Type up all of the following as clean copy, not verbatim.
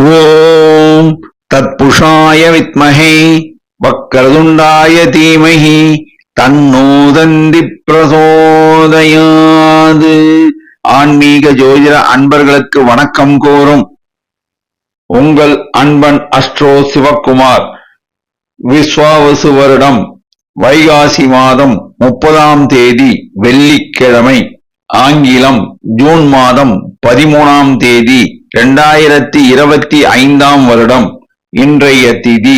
ஓம் தத்புஷாய வித்மஹே வக்ரதுண்டாய தீமஹி தன்னோ தந்தி பிரசோதயாது. ஆன்மீக ஜோதிட அன்பர்களுக்கு வணக்கம் கோரும் உங்கள் அன்பன் அஸ்ட்ரோ சிவக்குமார். விஸ்வாவசு வருடம் வைகாசி மாதம் 30ஆம் தேதி வெள்ளிக்கிழமை, ஆங்கிலம் ஜூன் மாதம் 13ஆம் தேதி 2025ஆம் வருடம். இன்றைய திதி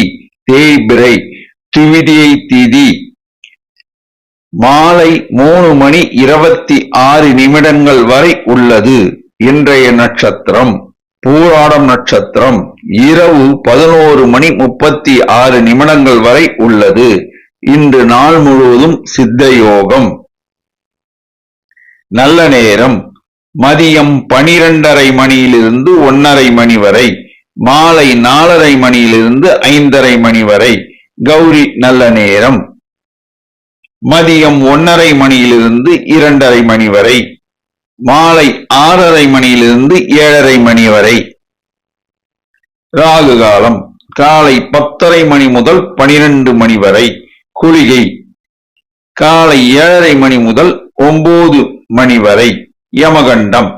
தேய்பிறை, திவிதியை திதி மாலை 3:26 வரை உள்ளது. இன்றைய நட்சத்திரம் பூராடம் நட்சத்திரம் இரவு 11:36 வரை உள்ளது. இன்று நாள் முழுவதும் சித்த யோகம். நல்ல நேரம் மதியம் 12:30 மணியிலிருந்து 1:30 மணி வரை, மாலை 4:30 மணியிலிருந்து 5:30 மணி வரை. கௌரி நல்ல நேரம் மதியம் 1:30 மணியிலிருந்து 2:30 மணி வரை, மாலை 6:30 மணியிலிருந்து 7:30 மணி வரை. ராகு காலம் காலை 10:30 மணி முதல் 12 மணி வரை. குளிகை காலை 7:30 மணி முதல் 9 மணி வரை. யமகண்டம்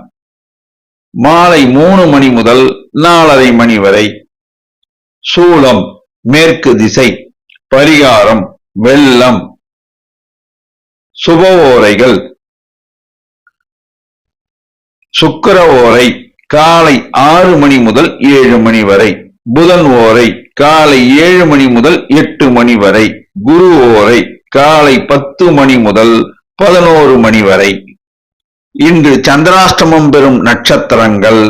மாலை 3 மணி முதல் 4:30 மணி வரை. சூலம் மேற்கு திசை. பரிகாரம் வெள்ளம். சுப ஓரைகள் சுக்கிர ஓரை காலை 6 மணி முதல் 7 மணி வரை. புதன் ஓரை காலை 7 மணி முதல் 8 மணி வரை. குரு ஓரை காலை 10 மணி முதல் 11 மணி வரை. இன்று சந்திராஷ்டமம் பெறும் நட்சத்திரங்கள்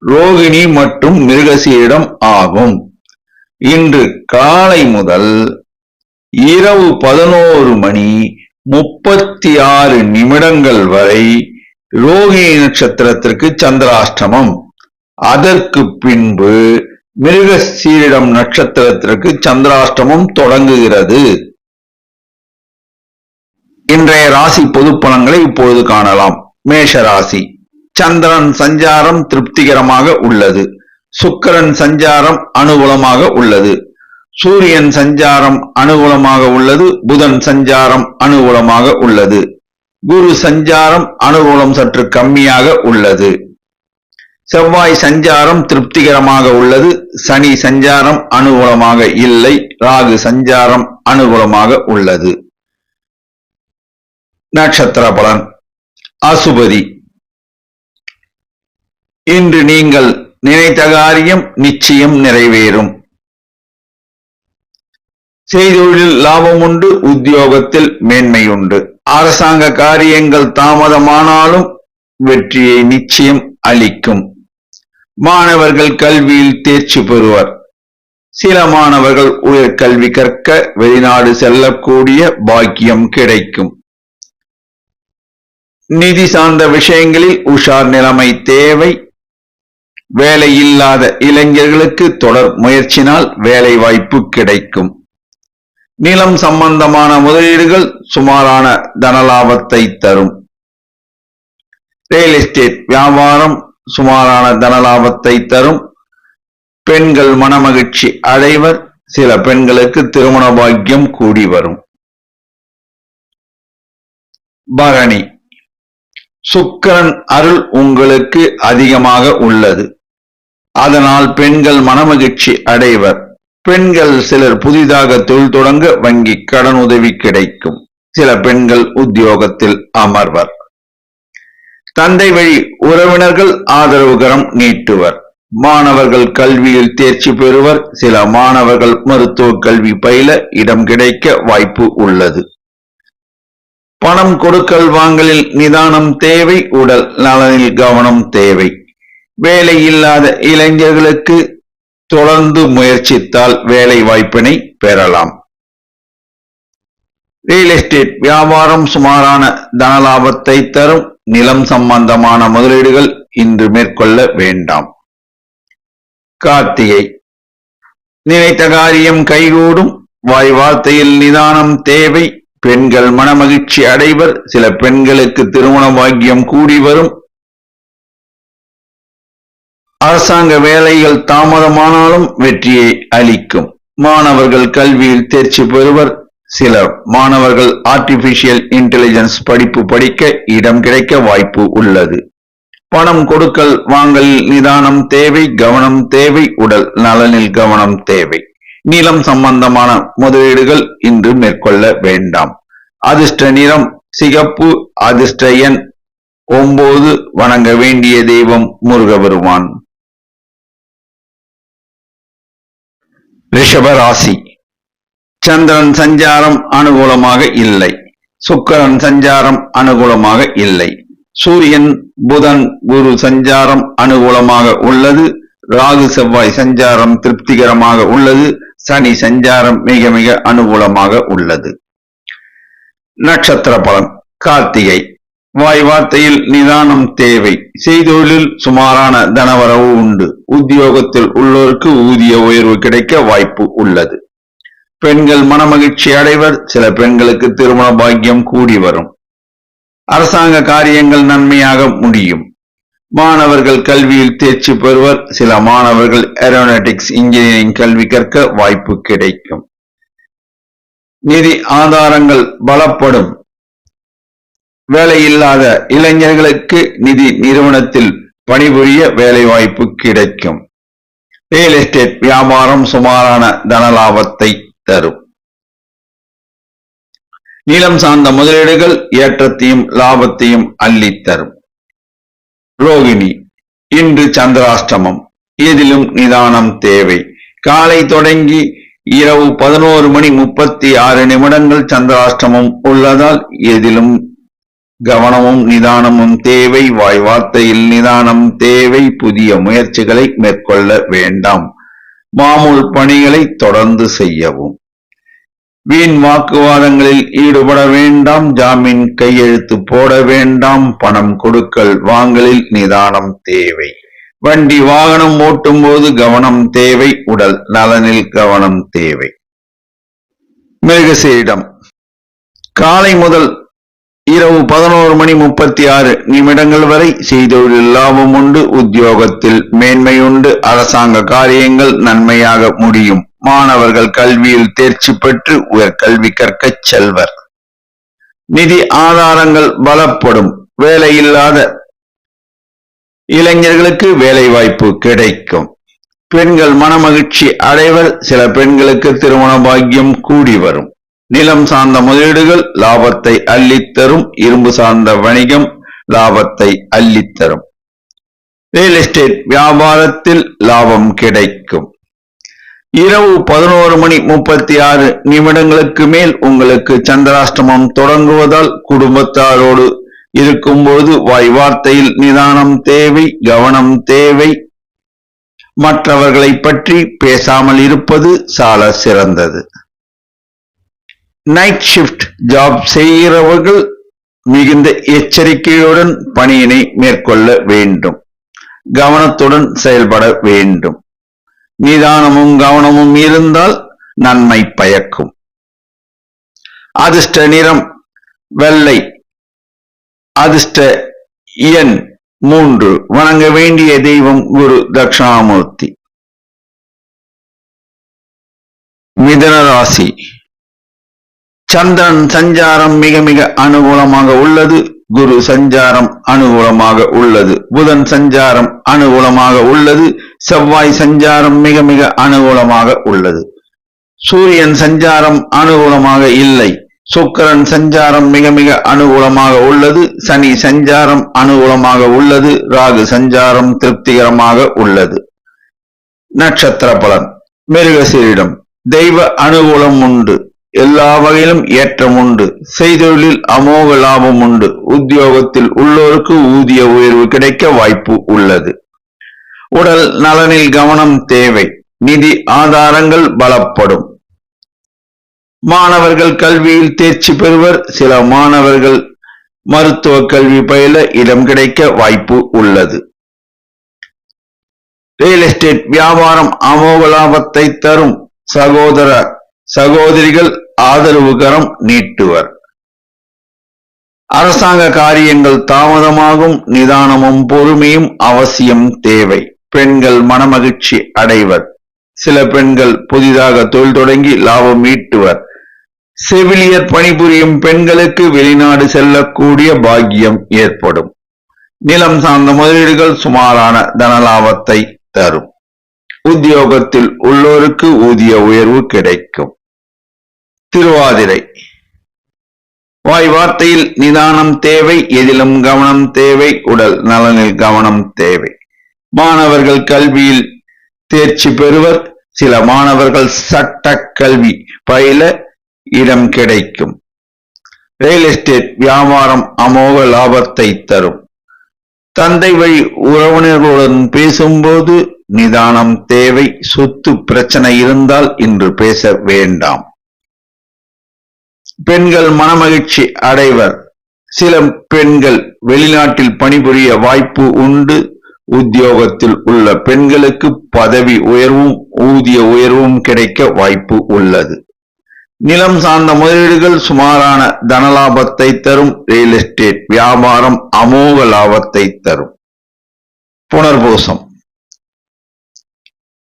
ரோகிணி மற்றும் மிருகசீரிடம் ஆகும். இன்று காலை முதல் இரவு 11:36 வரை ரோகிணி நட்சத்திரத்திற்கு சந்திராஷ்டமம். அதற்கு பின்பு மிருகசீரிடம் நட்சத்திரத்திற்கு சந்திராஷ்டமம் தொடங்குகிறது. இன்றைய ராசி பொது பலன்களை இப்பொழுது காணலாம். மேஷராசி. சந்திரன் சஞ்சாரம் திருப்திகரமாக உள்ளது. சுக்கிரன் சஞ்சாரம் அனுகூலமாக உள்ளது. சூரியன் சஞ்சாரம் அனுகூலமாக உள்ளது. புதன் சஞ்சாரம் அனுகூலமாக உள்ளது. குரு சஞ்சாரம் அனுகூலம் சற்று கம்மியாக உள்ளது. செவ்வாய் சஞ்சாரம் திருப்திகரமாக உள்ளது. சனி சஞ்சாரம் அனுகூலமாக இல்லை. ராகு சஞ்சாரம் அனுகூலமாக உள்ளது. நட்சத்திர பலன். அசுபதி. இன்று நீங்கள் நினைத்த காரியம் நிச்சயம் நிறைவேறும். செய்தொழில் லாபம் உண்டு. உத்தியோகத்தில் மேன்மை உண்டு. அரசாங்க காரியங்கள் தாமதமானாலும் வெற்றியை நிச்சயம் அளிக்கும். மாணவர்கள் கல்வியில் தேர்ச்சி பெறுவர். சில மாணவர்கள் உயர்கல்வி கற்க வெளிநாடு செல்லக்கூடிய பாக்கியம் கிடைக்கும். நிதி சார்ந்த விஷயங்களில் உஷார் நிலைமை தேவை. வேலை இல்லாத இளைஞர்களுக்கு தொடர் முயற்சினால் வேலை வாய்ப்பு கிடைக்கும். நிலம் சம்பந்தமான முதலீடுகள் சுமாரான தனலாபத்தை தரும். ரியல் எஸ்டேட் வியாபாரம் சுமாரான தனலாபத்தை தரும். பெண்கள் மனமகிழ்ச்சி அடைவர். சில பெண்களுக்கு திருமண பாக்கியம் கூடி வரும். பரணி. சுக்கிரன் அருள் உங்களுக்கு அதிகமாக உள்ளது. அதனால் பெண்கள் மனமகிழ்ச்சி அடைவர். பெண்கள் சிலர் புதிதாக தொழில் தொடங்க வங்கி கடன் உதவி கிடைக்கும். சில பெண்கள் உத்தியோகத்தில் அமர்வர். தந்தை வழி உறவினர்கள் ஆதரவுகரம் நீட்டுவர். மாணவர்கள் கல்வியில் தேர்ச்சி பெறுவர். சில மாணவர்கள் மருத்துவ கல்வி பயில இடம் கிடைக்க வாய்ப்பு உள்ளது. பணம் கொடுக்கல் வாங்கலில் நிதானம் தேவை. உடல் நலனில் கவனம் தேவை. வேலை இல்லாத இளைஞர்களுக்கு தொடர்ந்து முயற்சித்தால் வேலை வாய்ப்பினை பெறலாம். ரியல் எஸ்டேட் வியாபாரம் சுமாரான தனலாபத்தை தரும். நிலம் சம்பந்தமான முதலீடுகள் இன்று மேற்கொள்ள வேண்டாம். கார்த்திகை. நினைத்த காரியம் கைகூடும். வாய் வார்த்தையில் நிதானம் தேவை. பெண்கள் மனமகிழ்ச்சி அடைவர். சில பெண்களுக்கு திருமண பாக்கியம் கூடி வரும். அரசாங்க வேலைகள் தாமதமானாலும் வெற்றியை அளிக்கும். மாணவர்கள் கல்வியில் தேர்ச்சி பெறுவர். சில மாணவர்கள் ஆர்டிபிஷியல் இன்டெலிஜென்ஸ் படிப்பு படிக்க இடம் கிடைக்க வாய்ப்பு உள்ளது. பணம் கொடுக்கல் வாங்கலில் நிதானம் தேவை, கவனம் தேவை, உடல் நலனில் கவனம் தேவை. நிலம் சம்பந்தமான முதலீடுகள் இன்று மேற்கொள்ள வேண்டாம். அதிர்ஷ்ட நிறம் சிகப்பு. அதிர்ஷ்ட எண் 9. வணங்க வேண்டிய தெய்வம் முருகபெருமான். ரிஷபராசி. சந்திரன் சஞ்சாரம் அனுகூலமாக இல்லை. சுக்கிரன் சஞ்சாரம் அனுகூலமாக இல்லை. சூரியன் புதன் குரு சஞ்சாரம் அனுகூலமாக உள்ளது. ராகு செவ்வாய் சஞ்சாரம் திருப்திகரமாக உள்ளது. சனி சஞ்சாரம் மிக மிக அனுகூலமாக உள்ளது. நட்சத்திர பலன். கார்த்திகை. வாய் வார்த்தையில் நிதானம் தேவை. செய்தொழிலில் சுமாரான தனவரவு உண்டு. உத்தியோகத்தில் உள்ளோருக்கு ஊதிய உயர்வு கிடைக்க வாய்ப்பு உள்ளது. பெண்கள் மனமகிழ்ச்சி அடைவர். சில பெண்களுக்கு திருமண பாக்கியம் கூடி வரும். அரசாங்க காரியங்கள் நன்மையாக முடியும். மாணவர்கள் கல்வியில் தேர்ச்சி பெறுவர். சில மாணவர்கள் ஏரோநாட்டிக்ஸ் இன்ஜினியரிங் கல்வி கற்க வாய்ப்பு கிடைக்கும். நிதி ஆதாரங்கள் பலப்படும். வேலையில்லாத இளைஞர்களுக்கு நிதி நிறுவனத்தில் பணிபுரிய வேலை வாய்ப்பு கிடைக்கும். ரியல் எஸ்டேட் வியாபாரம் சுமாரான தனலாபத்தை தரும். நிலம் சார்ந்த முதலீடுகள் ஏற்றத்தையும் லாபத்தையும் அள்ளித்தரும். ரோகிணி. இன்று சந்திராஷ்டமம். இதிலும் நிதானம் தேவை. காலை தொடங்கி இரவு 11:36 சந்திராஷ்டமம் உள்ளதால் எதிலும் கவனமும் நிதானமும் தேவை. வாய் வார்த்தையில் நிதானம் தேவை. புதிய முயற்சிகளை மேற்கொள்ள வேண்டாம். மாமூல் பணிகளை தொடர்ந்து செய்யவும். வீண் வாக்குவாதங்களில் ஈடுபட வேண்டாம். ஜாமீன் கையெழுத்து போட வேண்டாம். பணம் கொடுக்கல் வாங்கலில் நிதானம் தேவை. வண்டி வாகனம் ஓட்டும் போது கவனம் தேவை. உடல் நலனில் கவனம் தேவை. மிருகசீரிடம். காலை முதல் இரவு 11:36 வரை செய்தொழில் லாபம் உண்டு. உத்தியோகத்தில் மேன்மை உண்டு. அரசாங்க காரியங்கள் நன்மையாக முடியும். மாணவர்கள் கல்வியில் தேர்ச்சி பெற்று உயர்கல்வி கற்கச் செல்வர். நிதி ஆதாரங்கள் பலப்படும். வேலையில்லாத இளைஞர்களுக்கு வேலை வாய்ப்பு கிடைக்கும். பெண்கள் மனமகிழ்ச்சி அடைவர். சில பெண்களுக்கு திருமண பாக்கியம் கூடி வரும். நிலம் சார்ந்த முதலீடுகள் லாபத்தை அள்ளித்தரும். இரும்பு சார்ந்த வணிகம் லாபத்தை அள்ளித்தரும். ரியல் எஸ்டேட் வியாபாரத்தில் லாபம் கிடைக்கும். இரவு 11:36 மேல் உங்களுக்கு சந்திராஷ்டமம் தொடங்குவதால் குடும்பத்தாரோடு இருக்கும்போது வாய் வார்த்தையில் நிதானம் தேவை, கவனம் தேவை. மற்றவர்களை பற்றி பேசாமல் இருப்பது சால சிறந்தது. நைட் ஷிப்ட் ஜாப் செய்கிறவர்கள் மிகுந்த எச்சரிக்கையுடன் பணியினை மேற்கொள்ள வேண்டும். கவனத்துடன் செயல்பட வேண்டும். நிதானமும் கவனமும் இருந்தால் நன்மை பயக்கும். அதிர்ஷ்ட நிறம் வெள்ளை. அதிர்ஷ்ட எண் 3. வணங்க வேண்டிய தெய்வம் குரு தட்சிணாமூர்த்தி. மிதுன ராசி. சந்திரன் சஞ்சாரம் மிக மிக அனுகூலமாக உள்ளது. குரு சஞ்சாரம் அனுகூலமாக உள்ளது. புதன் சஞ்சாரம் அனுகூலமாக உள்ளது. செவ்வாய் சஞ்சாரம் மிக மிக அனுகூலமாக உள்ளது. சூரியன் சஞ்சாரம் அனுகூலமாக இல்லை. சுக்கிரன் சஞ்சாரம் மிக மிக அனுகூலமாக உள்ளது. சனி சஞ்சாரம் அனுகூலமாக உள்ளது. ராகு சஞ்சாரம் திருப்திகரமாக உள்ளது. நட்சத்திர பலன். மிருகசீரிடம். தெய்வ அனுகூலம் உண்டு. எல்லா வகையிலும் ஏற்றம் உண்டு. செய்தொழிலில் அமோக லாபம் உண்டு. உத்தியோகத்தில் உள்ளோருக்கு ஊதிய உயர்வு கிடைக்க வாய்ப்பு உள்ளது. உடல் நலனில் கவனம் தேவை. நிதி ஆதாரங்கள் பலப்படும். மாணவர்கள் கல்வியில் தேர்ச்சி பெறுவர். சில மாணவர்கள் மருத்துவ கல்வி பயில இடம் கிடைக்க வாய்ப்பு உள்ளது. ரியல் எஸ்டேட் வியாபாரம் அமோக லாபத்தை தரும். சகோதர சகோதரிகள் ஆதரவு கரம் நீட்டுவர். அரசாங்க காரியங்கள் தாமதமாகும். நிதானமும் பொறுமையும் அவசியம் தேவை. பெண்கள் மனமகிழ்ச்சி அடைவர். சில பெண்கள் புதிதாக தொழில் தொடங்கி லாபம் ஈட்டுவர். செவிலியர் பணிபுரியும் பெண்களுக்கு வெளிநாடு செல்லக்கூடிய பாக்கியம் ஏற்படும். நிலம் சார்ந்த முதலீடுகள் சுமாரான தனலாபத்தை தரும். உத்தியோகத்தில் உள்ளோருக்கு ஊதிய உயர்வு கிடைக்கும். திருவாதிரை. வாய் வார்த்தையில் நிதானம் தேவை, எதிலும் கவனம் தேவை, உடல் நலனில் கவனம் தேவை. மாணவர்கள் கல்வியில் தேர்ச்சி பெறுவர். சில மாணவர்கள் சட்ட கல்வி பயில இடம் கிடைக்கும். ரியல் எஸ்டேட் வியாபாரம் அமோக லாபத்தை தரும். தந்தை வழி உறவினர்களுடன் பேசும்போது நிதானம் தேவை. சொத்து பிரச்சனை இருந்தால் இன்று பேச வேண்டாம். பெண்கள் மனமகிழ்ச்சி அடைவர். சில பெண்கள் வெளிநாட்டில் பணிபுரிய வாய்ப்பு உண்டு. உத்தியோகத்தில் உள்ள பெண்களுக்கு பதவி உயர்வும் ஊதிய உயர்வும் கிடைக்க வாய்ப்பு உள்ளது. நிலம் சார்ந்த முதலீடுகள் சுமாரான தனலாபத்தை தரும். ரியல் எஸ்டேட் வியாபாரம் அமோக லாபத்தை தரும். புனர்பூசம்.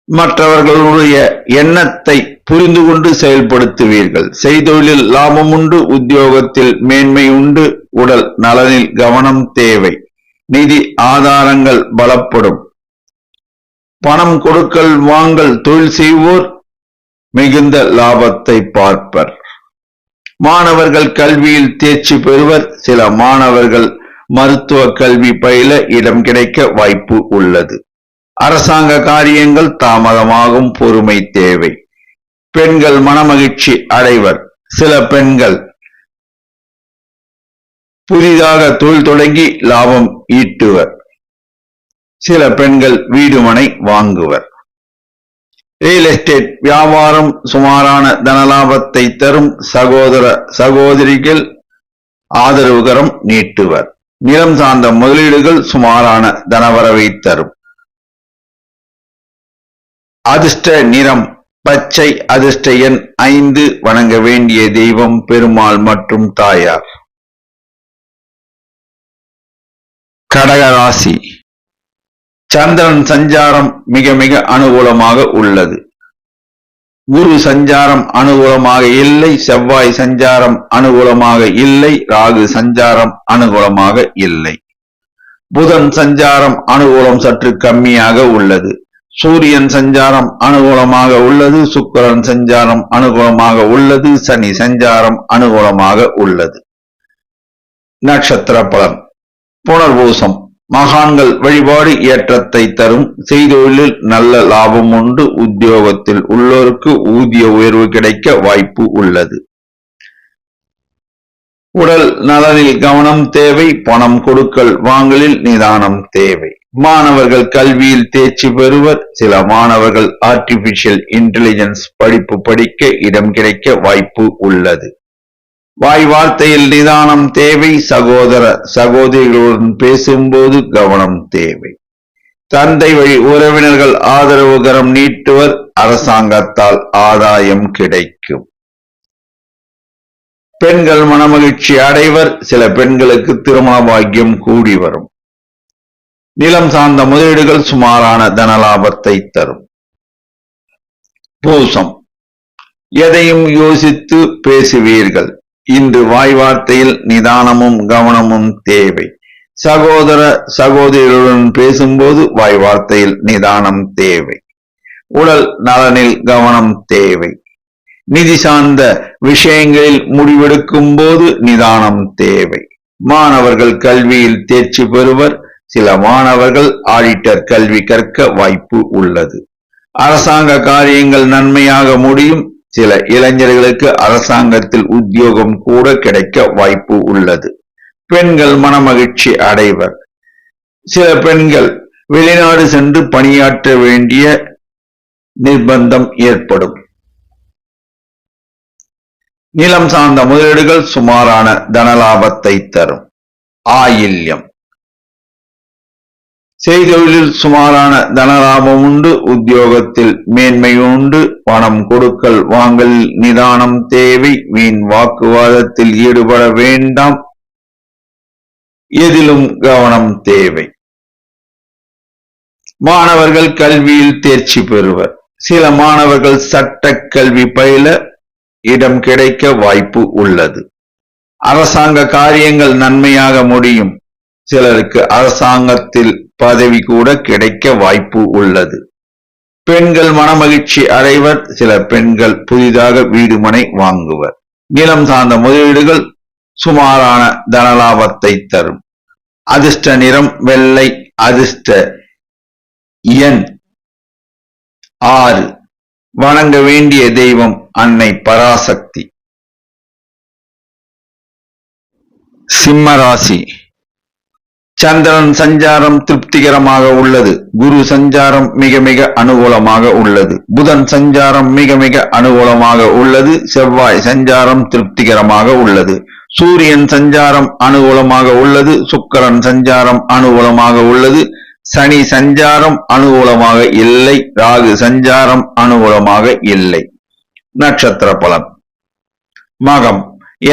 மற்றவர்களுடைய எண்ணத்தை புரிந்து கொண்டு செயல்படுத்துவீர்கள். செய்தொழிலில் லாபம் உண்டு. உத்தியோகத்தில் மேன்மை உண்டு. உடல் நலனில் கவனம் தேவை. நிதி ஆதாரங்கள் பலப்படும். பணம் கொடுக்கல் வாங்கல் தொழில் செய்வோர் மிகுந்த லாபத்தை பார்ப்பர். மாணவர்கள் கல்வியில் தேர்ச்சி பெறுவர். சில மாணவர்கள் மருத்துவ கல்வி பயில இடம் கிடைக்க வாய்ப்பு உள்ளது. அரசாங்க காரியங்கள் தாமதமாகும். பொறுமை தேவை. பெண்கள் மனமகிழ்ச்சி அடைவர். சில பெண்கள் புதிதாக தொழில் தொடங்கி லாபம் ஈட்டுவர். சில பெண்கள் வீடுமனை வாங்குவர். ரியல் எஸ்டேட் வியாபாரம் சுமாரான தனலாபத்தை தரும். சகோதர சகோதரிகள் ஆதரவுகரம் நீட்டுவர். நிலம் சார்ந்த முதலீடுகள் சுமாரான தனவரவை தரும். அதிர்ஷ்ட நிறம் பச்சை. அதிர்ஷ்ட எண் 5. வணங்க வேண்டிய தெய்வம் பெருமாள் மற்றும் தாயார். கடகராசி. சந்திரன் சஞ்சாரம் மிக மிக அனுகூலமாக உள்ளது. குரு சஞ்சாரம் அனுகூலமாக இல்லை. செவ்வாய் சஞ்சாரம் அனுகூலமாக இல்லை. ராகு சஞ்சாரம் அனுகூலமாக இல்லை. புதன் சஞ்சாரம் அனுகூலம் சற்று கம்மியாக உள்ளது. சூரியன் சஞ்சாரம் அனுகூலமாக உள்ளது. சுக்கிரன் சஞ்சாரம் அனுகூலமாக உள்ளது. சனி சஞ்சாரம் அனுகூலமாக உள்ளது. நட்சத்திர பலன். புனர்பூசம். மகான்கள் வழிபாடு ஏற்றத்தை தரும். செய்தொழிலில் நல்ல லாபம் உண்டு. உத்தியோகத்தில் உள்ளோருக்கு ஊதிய உயர்வு கிடைக்க வாய்ப்பு உள்ளது. உடல் நலனில் கவனம் தேவை. பணம் கொடுக்கல் வாங்கலில் நிதானம் தேவை. மாணவர்கள் கல்வியில் தேர்ச்சி பெறுவர். சில மாணவர்கள் ஆர்டிபிஷியல் இன்டெலிஜென்ஸ் படிப்பு படிக்க இடம் கிடைக்க வாய்ப்பு உள்ளது. வாய் வார்த்தையில் நிதானம் தேவை. சகோதர சகோதரிகளுடன் பேசும்போது கவனம் தேவை. தந்தை வழி உறவினர்கள் ஆதரவுகரம் நீட்டுவர். அரசாங்கத்தால் ஆதாயம் கிடைக்கும். பெண்கள் மனமகிழ்ச்சி அடைவர். சில பெண்களுக்கு திருமண பாக்கியம் கூடி வரும். நிலம் சார்ந்த முதலீடுகள் சுமாரான தனலாபத்தை தரும். பூசம். எதையும் யோசித்து பேசுவீர்கள். இன்று வாய் வார்த்தையில் நிதானமும் கவனமும் தேவை. சகோதர சகோதரிகளுடன் பேசும்போது வாய் வார்த்தையில் நிதானம் தேவை. உடல் நலனில் கவனம் தேவை. நிதி சார்ந்த விஷயங்களில் முடிவெடுக்கும் போது நிதானம் தேவை. மாணவர்கள் கல்வியில் தேர்ச்சி பெறுவர். சில மாணவர்கள் ஆடிட்டர் கல்வி கற்க வாய்ப்பு உள்ளது. அரசாங்க காரியங்கள் நன்மையாக முடியும். சில இளைஞர்களுக்கு அரசாங்கத்தில் உத்தியோகம் கூட கிடைக்க வாய்ப்பு உள்ளது. பெண்கள் மனமகிழ்ச்சி அடைவர். சில பெண்கள் வெளிநாடு சென்று பணியாற்ற வேண்டிய நிர்பந்தம் ஏற்படும். நிலம் சார்ந்த முதலீடுகள் சுமாரான தனலாபத்தை தரும். ஆயில்யம். செய்தொழிலில் சுமாரான தனலாபம் உண்டு. உத்தியோகத்தில் மேன்மை உண்டு. பணம் கொடுக்கல் வாங்கல் நிதானம் தேவை. வீண் வாக்குவாதத்தில் ஈடுபட வேண்டாம். எதிலும் கவனம் தேவை. மாணவர்கள் கல்வியில் தேர்ச்சி பெறுவர். சில மாணவர்கள் சட்ட கல்வி பயில இடம் கிடைக்க வாய்ப்பு உள்ளது. அரசாங்க காரியங்கள் நன்மையாக முடியும். சிலருக்கு அரசாங்கத்தில் பதவி கூட கிடைக்க வாய்ப்பு உள்ளது. பெண்கள் மனமகிழ்ச்சி அடைவர். சில பெண்கள் புதிதாக வீடு மனை வாங்குவர். நிலம் சார்ந்த முதலீடுகள் சுமாரான தனலாபத்தை தரும். அதிர்ஷ்ட நிறம் வெள்ளை. அதிர்ஷ்ட எண் 6. வணங்க வேண்டிய தெய்வம் அன்னை பராசக்தி. சிம்மராசி. சந்திரன் சஞ்சாரம் திருப்திகரமாக உள்ளது. குரு சஞ்சாரம் மிக மிக அனுகூலமாக உள்ளது. புதன் சஞ்சாரம் மிக மிக அனுகூலமாக உள்ளது. செவ்வாய் சஞ்சாரம் திருப்திகரமாக உள்ளது. சூரியன் சஞ்சாரம் அனுகூலமாக உள்ளது. சுக்கிரன் சஞ்சாரம் அனுகூலமாக உள்ளது. சனி சஞ்சாரம் அனுகூலமாக இல்லை. ராகு சஞ்சாரம் அனுகூலமாக இல்லை. நட்சத்திர பலன். மகம்.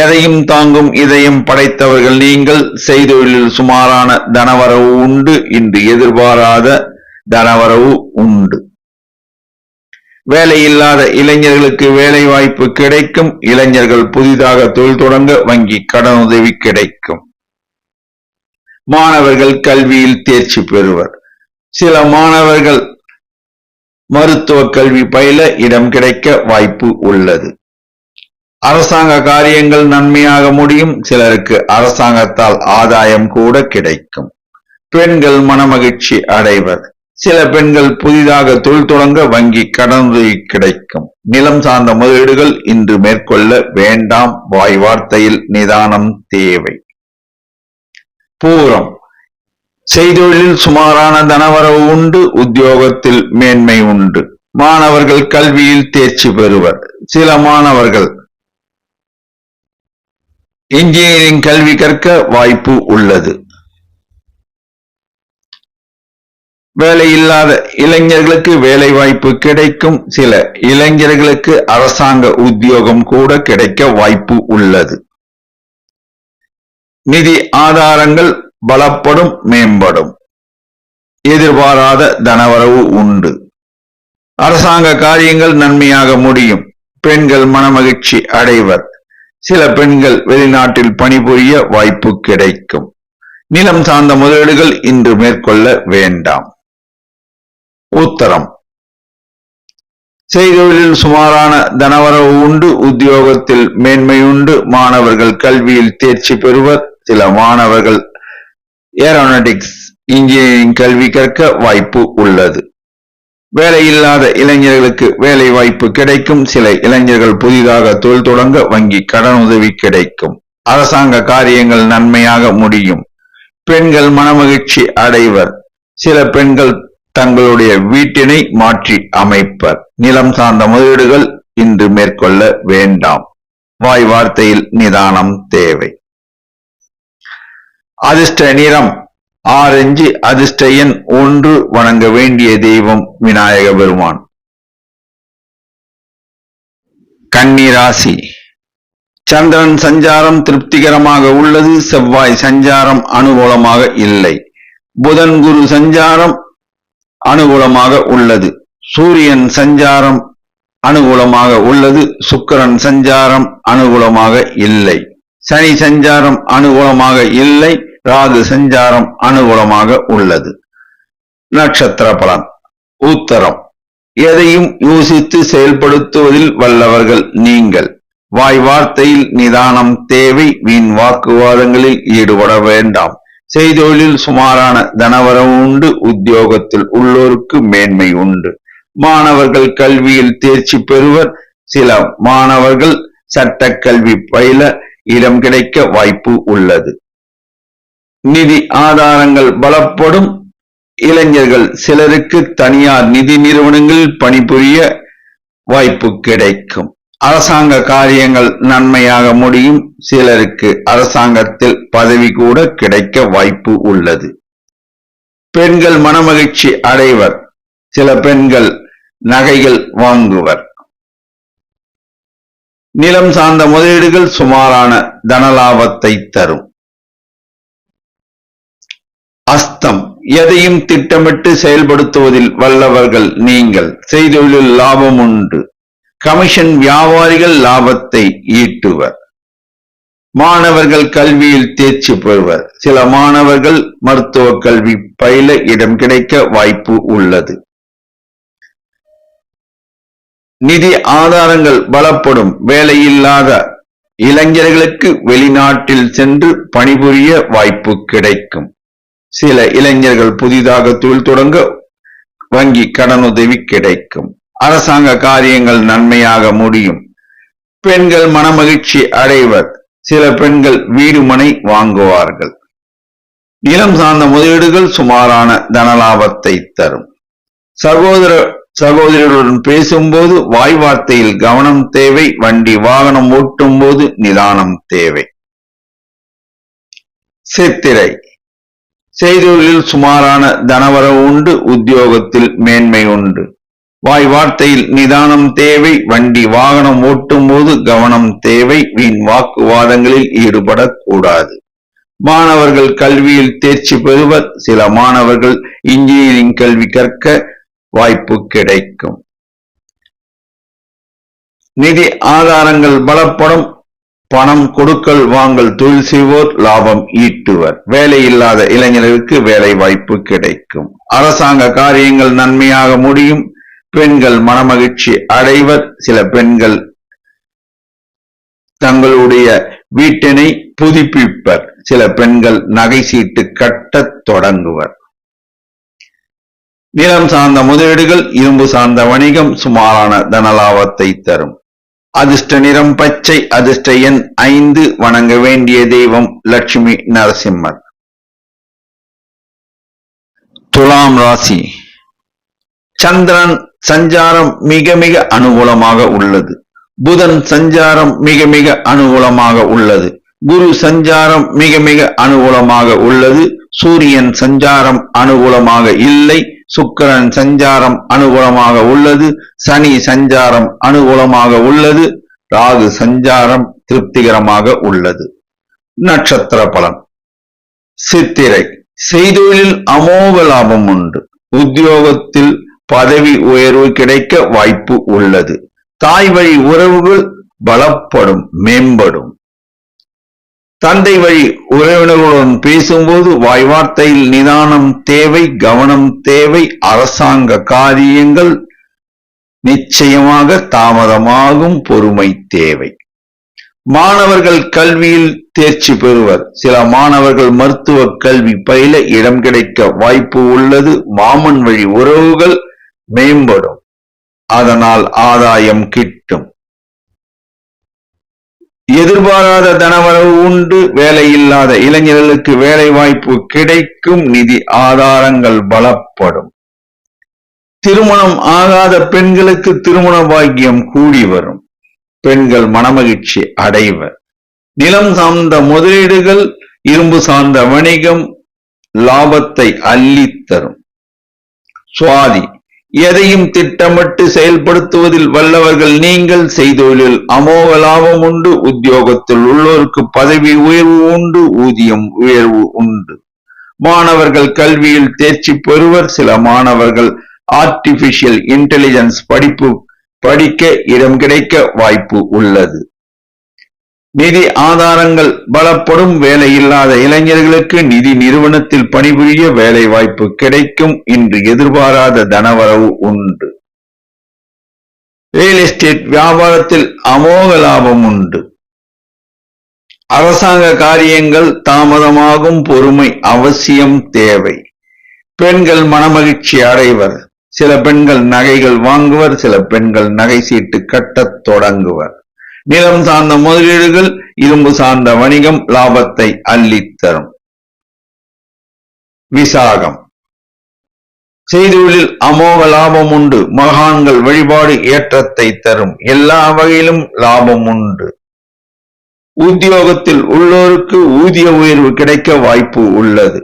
எதையும் தாங்கும் இதயம் படைத்தவர்கள் நீங்கள். செய்தொழிலில் சுமாரான தனவரவு உண்டு. இன்று எதிர்பாராத தனவரவு உண்டு. வேலையில்லாத இளைஞர்களுக்கு வேலை வாய்ப்பு கிடைக்கும். இளைஞர்கள் புதிதாக தொழில் தொடங்க வங்கி கடனுதவி கிடைக்கும். மாணவர்கள் கல்வியில் தேர்ச்சி பெறுவர். சில மாணவர்கள் மருத்துவ கல்வி பயில இடம் கிடைக்க வாய்ப்பு உள்ளது. அரசாங்க காரியங்கள் நன்மையாக முடியும். சிலருக்கு அரசாங்கத்தால் ஆதாயம் கூட கிடைக்கும். பெண்கள் மனமகிழ்ச்சி அடைவர். சில பெண்கள் புதிதாக தொழில் தொடங்க வங்கி கடனுதவி கிடைக்கும். நிலம் சார்ந்த முதலீடுகள் இன்று மேற்கொள்ள வேண்டாம். வாய் வார்த்தையில் நிதானம் தேவை. பூரம். செய்தொழிலில் சுமாரான தனவரவு உண்டு. உத்தியோகத்தில் மேன்மை உண்டு. மாணவர்கள் கல்வியில் தேர்ச்சி பெறுவர். சில மாணவர்கள் இன்ஜினியரிங் கல்வி கற்க வாய்ப்பு உள்ளது. வேலையில்லாத இளைஞர்களுக்கு வேலை வாய்ப்பு கிடைக்கும். சில இளைஞர்களுக்கு அரசாங்க உத்தியோகம் கூட கிடைக்க வாய்ப்பு உள்ளது. நிதி ஆதாரங்கள் பலப்படும் மேம்படும். எதிர்பாராத தனவரவு உண்டு. அரசாங்க காரியங்கள் நன்மையாக முடியும். பெண்கள் மனமகிழ்ச்சி அடைவர். சில பெண்கள் வெளிநாட்டில் பணிபுரிய வாய்ப்பு கிடைக்கும். நிலம் சார்ந்த முதலீடுகள் இன்று மேற்கொள்ள வேண்டாம். உத்தரம். செய்தொழிலில் சுமாரான தனவரவு உண்டு. உத்தியோகத்தில் மேன்மை உண்டு. மாணவர்கள் கல்வியில் தேர்ச்சி பெறுவர். சில மாணவர்கள் ஏரோநாட்டிக்ஸ் இன்ஜினியரிங் கல்வி கற்க வாய்ப்பு உள்ளது. வேலையில்லாத இளைஞர்களுக்கு வேலை வாய்ப்பு கிடைக்கும். சில இளைஞர்கள் புதிதாக தொழில் தொடங்க வங்கி கடனுதவி கிடைக்கும். அரசாங்க காரியங்கள் நன்மையாக முடியும். பெண்கள் மனமகிழ்ச்சி அடைவர். சில பெண்கள் தங்களுடைய வீட்டினை மாற்றி அமைப்பர். நிலம் சார்ந்த முதலீடுகள் இன்று மேற்கொள்ள வேண்டாம். வாய் வார்த்தையில் நிதானம் தேவை. அதிர்ஷ்ட நிறம் ஆரஞ்சு. அதிர்ஷ்ட எண் 1. வணங்க வேண்டிய தெய்வம் விநாயக பெருமான். கன்னி ராசி. சந்திரன் சஞ்சாரம் திருப்திகரமாக உள்ளது. செவ்வாய் சஞ்சாரம் அனுகூலமாக இல்லை. புதன் குரு சஞ்சாரம் அனுகூலமாக உள்ளது. சூரியன் சஞ்சாரம் அனுகூலமாக உள்ளது. சுக்கிரன் சஞ்சாரம் அனுகூலமாக இல்லை. சனி சஞ்சாரம் அனுகூலமாக இல்லை. ராகு சஞ்சாரம் அனுகூலமாக உள்ளது. நட்சத்திர பலன். உத்தரம். எதையும் யோசித்து செயல்படுத்துவதில் வல்லவர்கள் நீங்கள். வாய் வார்த்தையில் நிதானம் தேவை. வீண் வாக்குவாதங்களில் ஈடுபட வேண்டாம். செய்தொழிலில் சுமாரான தனவரவு உண்டு. உத்தியோகத்தில் உள்ளோருக்கு மேன்மை உண்டு. மாணவர்கள் கல்வியில் தேர்ச்சி பெறுவர். சில மாணவர்கள் சட்ட கல்வி பயில இடம் கிடைக்க வாய்ப்பு உள்ளது. நிதி ஆதாரங்கள் பலப்படும். இளைஞர்கள் சிலருக்கு தனியார் நிதி நிறுவனங்களில் பணிபுரிய வாய்ப்பு கிடைக்கும். அரசாங்க காரியங்கள் நன்மையாக முடியும். சிலருக்கு அரசாங்கத்தில் பதவி கூட கிடைக்க வாய்ப்பு உள்ளது. பெண்கள் மனமகிழ்ச்சி அடைவர். சில பெண்கள் நகைகள் வாங்குவர். நிலம் சார்ந்த முதலீடுகள் சுமாரான தனலாபத்தை தரும். அஸ்தம். எதையும் திட்டமிட்டு செயல்படுத்துவதில் வல்லவர்கள் நீங்கள். செய்தொழில் லாபம் உண்டு. கமிஷன் வியாபாரிகள் லாபத்தை ஈட்டுவர். மாணவர்கள் கல்வியில் தேர்ச்சி பெறுவர். சில மாணவர்கள் மருத்துவ கல்வி பயில இடம் கிடைக்க வாய்ப்பு உள்ளது. நிதி ஆதாரங்கள் பலப்படும். வேலையில்லாத இளைஞர்களுக்கு வெளிநாட்டில் சென்று பணிபுரிய வாய்ப்பு கிடைக்கும். சில இளைஞர்கள் புதிதாக தொழில் தொடங்க வங்கி கடனுதவி கிடைக்கும். அரசாங்க காரியங்கள் நன்மையாக முடியும். பெண்கள் மனமகிழ்ச்சி அடைவர். சில பெண்கள் வீடு மனை வாங்குவார்கள். நிலம் சார்ந்த முதலீடுகள் சுமாரான தனலாபத்தை தரும். சகோதரர்களுடன் பேசும்போது வாய் வார்த்தையில் கவனம் தேவை. வண்டி வாகனம் ஓட்டும் போது நிதானம் தேவை. சித்திரை செய்தொழிலில் சுமாரான தனவரவு உண்டு. உத்தியோகத்தில் மேன்மை உண்டு. வாய் வார்த்தையில் நிதானம் தேவை. வண்டி வாகனம் ஓட்டும் போது கவனம் தேவை. வீண் வாக்குவாதங்களில் ஈடுபடக்கூடாது. மாணவர்கள் கல்வியில் தேர்ச்சி பெறுவர். சில மாணவர்கள் இன்ஜினியரிங் கல்வி கற்க வாய்ப்பு கிடைக்கும். நிதி ஆதாரங்கள் பலப்படும். பணம் கொடுக்கல் வாங்கல் தொழில் செய்வோர் லாபம் ஈட்டுவர். வேலையில்லாத இளைஞர்களுக்கு வேலை வாய்ப்பு கிடைக்கும். அரசாங்க காரியங்கள் நன்மையாக முடியும். பெண்கள் மனமகிழ்ச்சி அடைவர். சில பெண்கள் தங்களுடைய வீட்டினை புதுப்பிப்பர். சில பெண்கள் நகை சீட்டு கட்டத் தொடங்குவர். நிலம் சார்ந்த முதலீடுகள் இரும்பு சார்ந்த வணிகம் சுமாரான தனலாபத்தை தரும். அதிர்ஷ்ட நிறம் பச்சை. அதிர்ஷ்ட எண் 5. வணங்க வேண்டிய தெய்வம் லட்சுமி நரசிம்மர். துலாம் ராசி. சந்திரன் சஞ்சாரம் மிக மிக அனுகூலமாக உள்ளது. புதன் சஞ்சாரம் மிக மிக அனுகூலமாக உள்ளது. குரு சஞ்சாரம் மிக மிக அனுகூலமாக உள்ளது. சூரியன் சஞ்சாரம் அனுகூலமாக இல்லை. சுக்கிரன் சஞ்சாரம் அனுகூலமாக உள்ளது. சனி சஞ்சாரம் அனுகூலமாக உள்ளது. ராகு சஞ்சாரம் திருப்திகரமாக உள்ளது. நட்சத்திர பலன். சித்திரை செய்தொழிலில் அமோக லாபம் உண்டு. உத்தியோகத்தில் பதவி உயர்வு கிடைக்க வாய்ப்பு உள்ளது. தாய் வழி உறவுகள் பலப்படும், மேம்படும். தந்தை வழி உறவினர்களுடன் பேசும்போது வாய் வார்த்தையில் நிதானம் தேவை, கவனம் தேவை. அரசாங்க காரியங்கள் நிச்சயமாக தாமதமாகும், பொறுமை தேவை. மாணவர்கள் கல்வியில் தேர்ச்சி பெறுவர். சில மாணவர்கள் மருத்துவ கல்வி பயில இடம் கிடைக்க வாய்ப்பு உள்ளது. மாமன் வழி உறவுகள் மேம்படும், அதனால் ஆதாயம் கிட்டும். எதிர்பாராத தனவரவு உண்டு. வேலையில்லாத இளைஞர்களுக்கு வேலை வாய்ப்பு கிடைக்கும். நிதி ஆதாரங்கள் பலப்படும். திருமணம் ஆகாத பெண்களுக்கு திருமண பாக்கியம் கூடி வரும். பெண்கள் மனமகிழ்ச்சி அடைவர். நிலம் சார்ந்த முதலீடுகள் இரும்பு சார்ந்த வணிகம் லாபத்தை அள்ளித்தரும். சுவாதி எதையும் திட்டமிட்டு செயல்படுத்துவதில் வல்லவர்கள் நீங்கள். செய்தொழிலில் அமோக லாபம் உண்டு. உத்தியோகத்தில் உள்ளோருக்கு பதவி உயர்வு உண்டு. ஊதியம் உயர்வு உண்டு. மாணவர்கள் கல்வியில் தேர்ச்சி பெறுவர். சில மாணவர்கள் ஆர்டிபிஷியல் இன்டெலிஜென்ஸ் படிக்க இடம் கிடைக்க வாய்ப்பு உள்ளது. நிதி ஆதாரங்கள் பலப்படும். வேலையில்லாத இளைஞர்களுக்கு நிதி நிறுவனத்தில் பணிபுரிய வேலை வாய்ப்பு கிடைக்கும். இன்று எதிர்பாராத தனவரவு உண்டு. ரியல் எஸ்டேட் வியாபாரத்தில் அமோக லாபம் உண்டு. அரசாங்க காரியங்கள் தாமதமாகும், பொறுமை அவசியம் தேவை. பெண்கள் மனமகிழ்ச்சி அடைவர். சில பெண்கள் நகைகள் வாங்குவர். சில பெண்கள் நகை சீட்டு கட்டத் தொடங்குவர். நிலம் சார்ந்த முதலீடுகள் இரும்பு சார்ந்த வணிகம் லாபத்தை அள்ளித்தரும். விசாகம் செய்தொழிலில் அமோக லாபம் உண்டு. மகான்கள் வழிபாடு ஏற்றத்தை தரும். எல்லா வகையிலும் லாபம் உண்டு. உத்தியோகத்தில் உள்ளோருக்கு ஊதிய உயர்வு கிடைக்க வாய்ப்பு உள்ளது.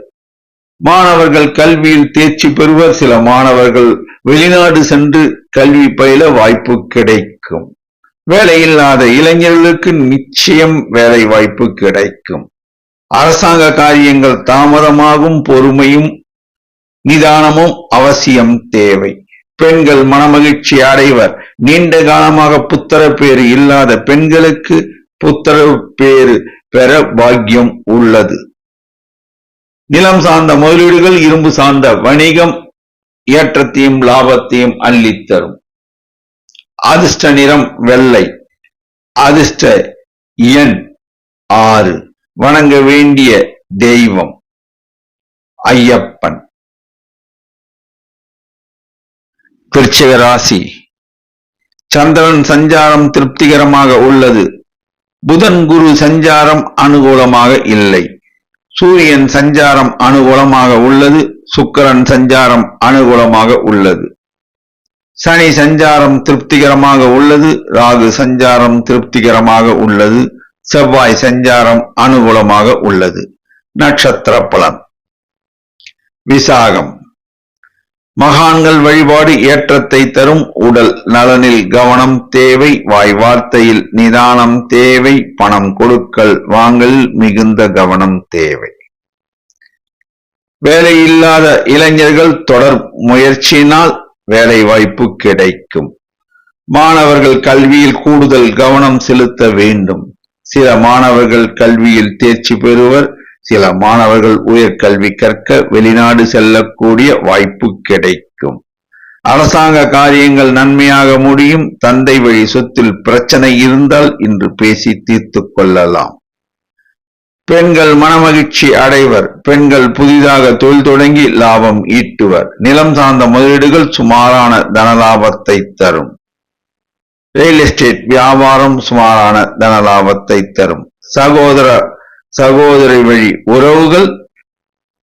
மாணவர்கள் கல்வியில் தேர்ச்சி பெறுவர். சில மாணவர்கள் வெளிநாடு சென்று கல்வி பயில வாய்ப்பு கிடைக்கும். வேலையில்லாத இளைஞர்களுக்கு நிச்சயம் வேலை வாய்ப்பு கிடைக்கும். அரசாங்க காரியங்கள் தாமதமாகும், பொறுமையும் நிதானமும் அவசியம் தேவை. பெண்கள் மனமகிழ்ச்சி அடைவர். நீண்ட காலமாக புத்திர பேறு இல்லாத பெண்களுக்கு புத்திர பேறு பெற பாக்கியம் உள்ளது. நிலம் சார்ந்த முதலீடுகள், இரும்பு சார்ந்த வணிகம் ஏற்றத்தையும் லாபத்தையும் அள்ளித்தரும். அதிர்ஷ்ட நிறம் வெள்ளை. அதிர்ஷ்ட எண் 6. வணங்க வேண்டிய தெய்வம் ஐயப்பன். விருச்சிக ராசி. சந்திரன் சஞ்சாரம் திருப்திகரமாக உள்ளது. புதன் குரு சஞ்சாரம் அனுகூலமாக இல்லை. சூரியன் சஞ்சாரம் அனுகூலமாக உள்ளது. சுக்கிரன் சஞ்சாரம் அனுகூலமாக உள்ளது. சனி சஞ்சாரம் திருப்திகரமாக உள்ளது. ராகு சஞ்சாரம் திருப்திகரமாக உள்ளது. செவ்வாய் சஞ்சாரம் அனுகூலமாக உள்ளது. நட்சத்திர பலன். விசாகம். மகான்கள் வழிபாடு ஏற்றத்தை தரும். உடல் நலனில் கவனம் தேவை. வாய் வார்த்தையில் நிதானம் தேவை. பணம் கொடுக்கல் வாங்கலில் மிகுந்த கவனம் தேவை. வேலையில்லாத இளைஞர்கள் தொடர் முயற்சியினால் வேலை வாய்ப்பு கிடைக்கும். மாணவர்கள் கல்வியில் கூடுதல் கவனம் செலுத்த வேண்டும். சில மாணவர்கள் கல்வியில் தேர்ச்சி பெறுவர். சில மாணவர்கள் உயர்கல்வி கற்க வெளிநாடு செல்லக்கூடிய வாய்ப்பு கிடைக்கும். அரசாங்க காரியங்கள் நன்மையாக முடியும். தந்தை வழி சொத்தில் பிரச்சனை இருந்தால் இன்று பேசி தீர்த்து கொள்ளலாம். பெண்கள் மனமகிழ்ச்சி அடைவர். பெண்கள் புதிதாக தொழில் தொடங்கி லாபம் ஈட்டுவர். நிலம் சார்ந்த முதலீடுகள் சுமாரான தனலாபத்தை தரும். ரியல் எஸ்டேட் வியாபாரம் சுமாரான தனலாபத்தை தரும். சகோதரி வழி உறவுகள்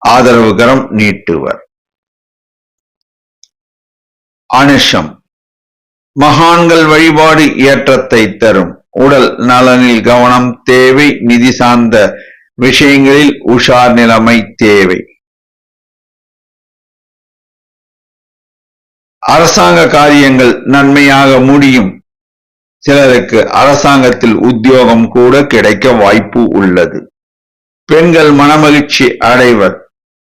ஆதரவுகரம் நீட்டுவர். அனுஷம். மகான்கள் வழிபாடு ஏற்றத்தை தரும். உடல் நலனில் கவனம் தேவை. நிதி சார்ந்த விஷயங்களில் உஷார் நிலைமை தேவை. அரசாங்க காரியங்கள் நன்மையாக முடியும். சிலருக்கு அரசாங்கத்தில் உத்தியோகம் கூட கிடைக்க வாய்ப்பு உள்ளது. பெண்கள் மனமகிழ்ச்சி அடைவர்.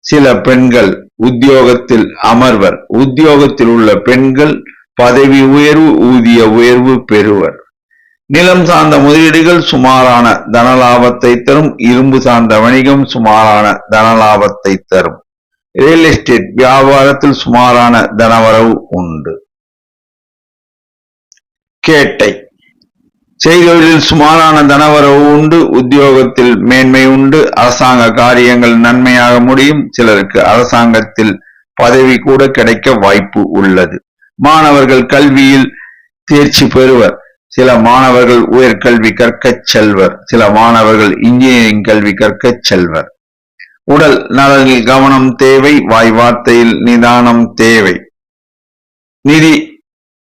சில பெண்கள் உத்தியோகத்தில் அமர்வர். உத்தியோகத்தில் உள்ள பெண்கள் பதவி உயர்வு, ஊதிய உயர்வு பெறுவர். நிலம் சார்ந்த முதலீடுகள் சுமாரான தனலாபத்தை தரும். இரும்பு சார்ந்த வணிகம் சுமாரான தனலாபத்தை தரும். ரியல் எஸ்டேட் வியாபாரத்தில் சுமாரான தனவரவு உண்டு. கேட்டை. செய்தொழிலில் சுமாரான தனவரவு உண்டு. உத்தியோகத்தில் மேன்மை உண்டு. அரசாங்க காரியங்கள் நன்மையாக முடியும். சிலருக்கு அரசாங்கத்தில் பதவி கூட கிடைக்க வாய்ப்பு உள்ளது. மாணவர்கள் கல்வியில் தேர்ச்சி பெறுவர். சில மாணவர்கள் உயர்கல்வி கற்கச் செல்வர். சில மாணவர்கள் இன்ஜினியரிங் கல்வி கற்கச் செல்வர். உடல் நலனில் கவனம் தேவை. வாய் வார்த்தையில் நிதானம் தேவை. நிதி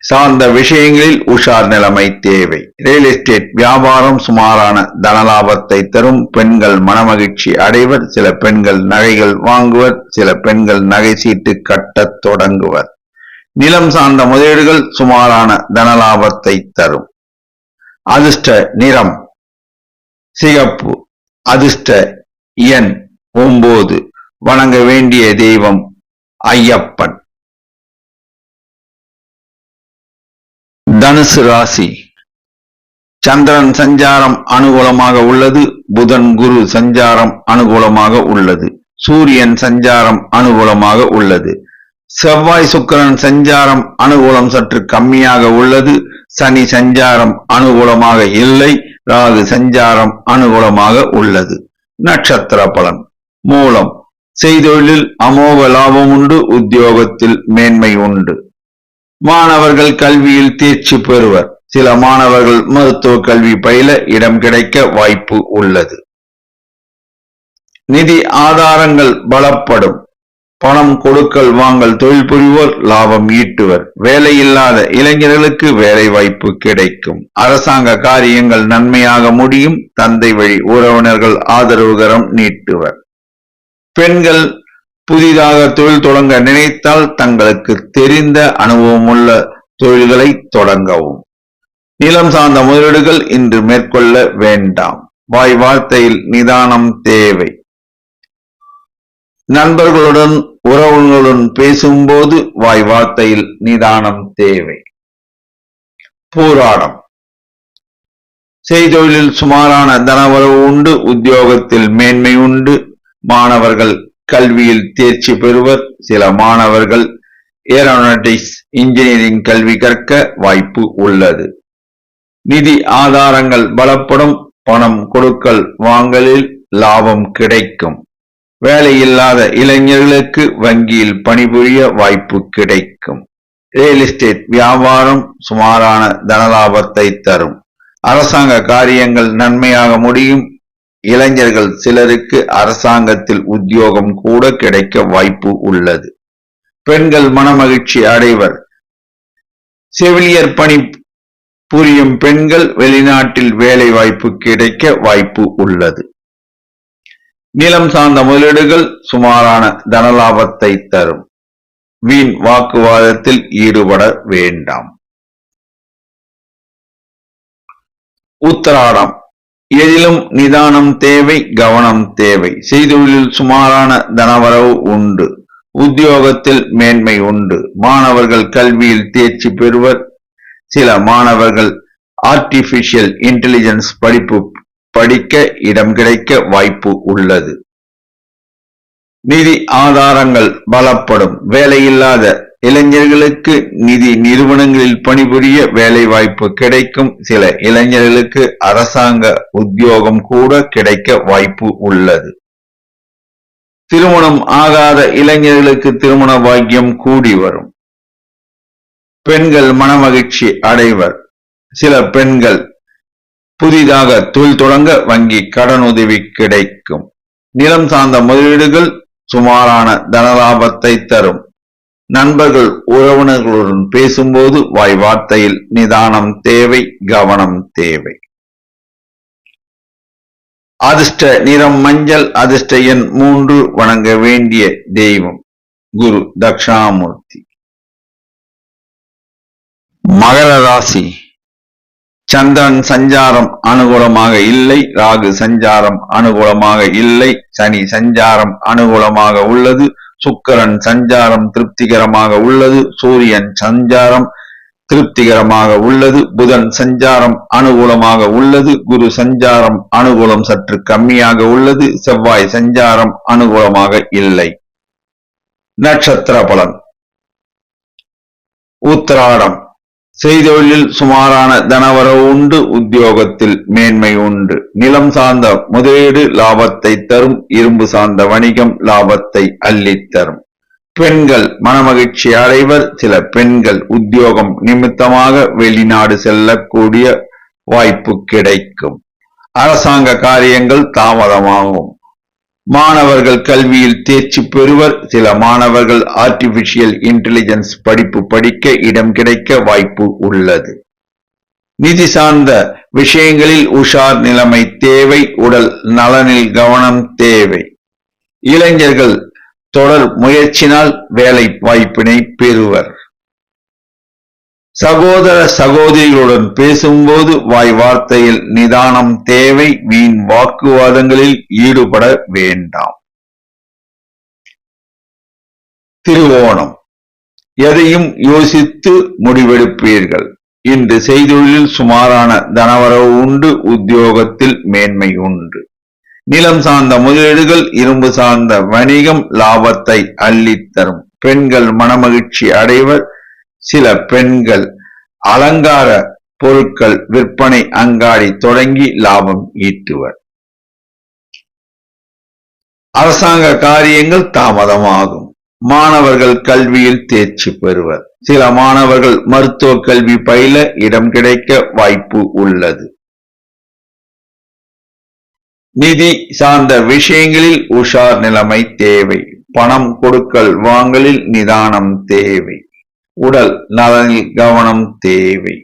சார்ந்த விஷயங்களில் உஷார் நிலைமை தேவை. ரியல் எஸ்டேட் வியாபாரம் சுமாரான தனலாபத்தை தரும். பெண்கள் மனமகிழ்ச்சி அடைவர். சில பெண்கள் நகைகள் வாங்குவர். சில பெண்கள் நகை சீட்டு கட்டத் தொடங்குவர். நிலம் சார்ந்த முதலீடுகள் சுமாரான தனலாபத்தை தரும். அதிர்ஷ்ட நிறம் சிகப்பு. அதிர்ஷ்ட எண் 9. வணங்க வேண்டிய தெய்வம் ஐயப்பன். தனுசு ராசி. சந்திரன் சஞ்சாரம் அனுகூலமாக உள்ளது. புதன் குரு சஞ்சாரம் அனுகூலமாக உள்ளது. சூரியன் சஞ்சாரம் அனுகூலமாக உள்ளது. செவ்வாய் சுக்கிரன் சஞ்சாரம் அனுகூலம் சற்று கம்மியாக உள்ளது. சனி சஞ்சாரம் அனுகூலமாக இல்லை. ராகு சஞ்சாரம் அனுகூலமாக உள்ளது. நட்சத்திர பலன். மூலம். செய்தொழிலில் அமோக லாபம் உண்டு. உத்தியோகத்தில் மேன்மை உண்டு. மாணவர்கள் கல்வியில் தேர்ச்சி பெறுவர். சில மாணவர்கள் மருத்துவ கல்வி பயில இடம் கிடைக்க வாய்ப்பு உள்ளது. நிதி ஆதாரங்கள் பலப்படும். பணம் கொடுக்கல் வாங்கல் தொழில் புரிவோர் லாபம் ஈட்டுவர். வேலையில்லாத இளைஞர்களுக்கு வேலை வாய்ப்பு கிடைக்கும். அரசாங்க காரியங்கள் நன்மையாக முடியும். தந்தை வழி உறவினர்கள் ஆதரவுகரம் நீட்டுவர். பெண்கள் புதிதாக தொழில் தொடங்க நினைத்தால் தங்களுக்கு தெரிந்த அனுபவமுள்ள தொழில்களை தொடங்கவும். நிலம் சார்ந்த முதலீடுகள் இன்று மேற்கொள்ள வேண்டாம். வாய் வார்த்தையில் நிதானம் தேவை. நண்பர்களுடன் உறவுகளுடன் பேசும்போது வாய் வார்த்தையில் நிதானம் தேவை. போராடம். செய்தொழிலில் சுமாரான தனவரவு உண்டு. உத்தியோகத்தில் மேன்மை உண்டு. மாணவர்கள் கல்வியில் தேர்ச்சி பெறுவர். சில மாணவர்கள் ஏரோநாட்டிக்ஸ் இன்ஜினியரிங் கல்வி கற்க வாய்ப்பு உள்ளது. நிதி ஆதாரங்கள் பலப்படும். பணம் கொடுக்கல் வாங்கலில் லாபம் கிடைக்கும். வேலையில்லாத இளைஞர்களுக்கு வங்கியில் பணிபுரிய வாய்ப்பு கிடைக்கும். ரியல் எஸ்டேட் வியாபாரம் சுமாரான தனலாபத்தை தரும். அரசாங்க காரியங்கள் நன்மையாக முடியும். இளைஞர்கள் சிலருக்கு அரசாங்கத்தில் உத்தியோகம் கூட கிடைக்க வாய்ப்பு உள்ளது. பெண்கள் மனமகிழ்ச்சி அடைவர். செவிலியர் பணி புரியும் பெண்கள் வெளிநாட்டில் வேலை வாய்ப்பு கிடைக்க வாய்ப்பு உள்ளது. நிலம் சார்ந்த முதலீடுகள் சுமாரான தனலாபத்தை தரும். வீண் வாக்குவாதத்தில் ஈடுபட வேண்டாம். உத்திராடம். எதிலும் நிதானம் தேவை, கவனம் தேவை. செய்தொழிலில் சுமாரான தனவரவு உண்டு. உத்தியோகத்தில் மேன்மை உண்டு. மாணவர்கள் கல்வியில் தேர்ச்சி பெறுவர். சில மாணவர்கள் ஆர்டிபிஷியல் இன்டெலிஜென்ஸ் படிக்க இடம் கிடைக்க வாய்ப்பு உள்ளது. நிதி ஆதாரங்கள் பலப்படும். வேலையில்லாத இளைஞர்களுக்கு நிதி நிறுவனங்களில் பணிபுரிய வேலை வாய்ப்பு கிடைக்கும். சில இளைஞர்களுக்கு அரசாங்க உத்தியோகம் கூட கிடைக்க வாய்ப்பு உள்ளது. திருமணம் ஆகாத இளைஞர்களுக்கு திருமண பாக்கியம் கூடி வரும். பெண்கள் மனமகிழ்ச்சி அடைவர். சில பெண்கள் புதிதாக தொழில் தொடங்க வங்கி கடனுதவி கிடைக்கும். நிலம் சார்ந்த முதலீடுகள் சுமாரான தனலாபத்தை தரும். நண்பர்கள் உறவினர்களுடன் பேசும்போது வாய் வார்த்தையில் நிதானம் தேவை, கவனம் தேவை. அதிர்ஷ்ட நிறம் மஞ்சள். அதிர்ஷ்ட எண் 3. வணங்க வேண்டிய தெய்வம் குரு தட்சிணாமூர்த்தி. மகர ராசி. சந்திரன் சஞ்சாரம் அனுகூலமாக இல்லை. ராகு சஞ்சாரம் அனுகூலமாக இல்லை. சனி சஞ்சாரம் அனுகூலமாக உள்ளது. சுக்கிரன் சஞ்சாரம் திருப்திகரமாக உள்ளது. சூரியன் சஞ்சாரம் திருப்திகரமாக உள்ளது. புதன் சஞ்சாரம் அனுகூலமாக உள்ளது. குரு சஞ்சாரம் அனுகூலம் சற்று கம்மியாக உள்ளது. செவ்வாய் சஞ்சாரம் அனுகூலமாக இல்லை. நட்சத்திர பலன். உத்திராடம். செய்தொழிலில் சுமாரான தனவரவு உண்டு. உத்தியோகத்தில் மேன்மை உண்டு. நிலம் சார்ந்த முதலீடு லாபத்தை தரும். இரும்பு சார்ந்த வணிகம் லாபத்தை அள்ளித்தரும். பெண்கள் மனமகிழ்ச்சி அடைவர். சில பெண்கள் உத்தியோகம் நிமித்தமாக வெளிநாடு செல்லக்கூடிய வாய்ப்பு கிடைக்கும். அரசாங்க காரியங்கள் தாமதமாகும். மாணவர்கள் கல்வியில் தேர்ச்சி பெறுவர். சில மாணவர்கள் ஆர்டிபிஷியல் இன்டெலிஜென்ஸ் படிக்க இடம் கிடைக்க வாய்ப்பு உள்ளது. நிதி சார்ந்த விஷயங்களில் உஷார் நிலைமை தேவை. உடல் நலனில் கவனம் தேவை. இளைஞர்கள் தொடர் முயற்சினால் வேலை வாய்ப்பினை பெறுவர். சகோதர சகோதரிகளுடன் பேசும்போது வாய் வார்த்தையில் நிதானம் தேவை. வீண் வாக்குவாதங்களில் ஈடுபட வேண்டாம். திருவோணம். எதையும் யோசித்து முடிவெடுப்பீர்கள். இன்று செய்தொழிலில் சுமாரான தனவரவு உண்டு. உத்தியோகத்தில் மேன்மை உண்டு. நிலம் சார்ந்த முதலீடுகள் இரும்பு சார்ந்த வணிகம் லாபத்தை அள்ளித்தரும். பெண்கள் மனமகிழ்ச்சி அடைவர். சில பெண்கள் அலங்கார பொருட்கள் விற்பனை அங்காடி தொடங்கி லாபம் ஈட்டுவர். அரசாங்க காரியங்கள் தாமதமாகும். மாணவர்கள் கல்வியில் தேர்ச்சி பெறுவர். சில மாணவர்கள் மருத்துவ கல்வி பயில இடம் கிடைக்க வாய்ப்பு உள்ளது. நிதி சார்ந்த விஷயங்களில் உஷார் நிலைமை தேவை. பணம் கொடுக்கல் வாங்கலில் நிதானம் தேவை. உடல் நலனில் கவனம் தேவை.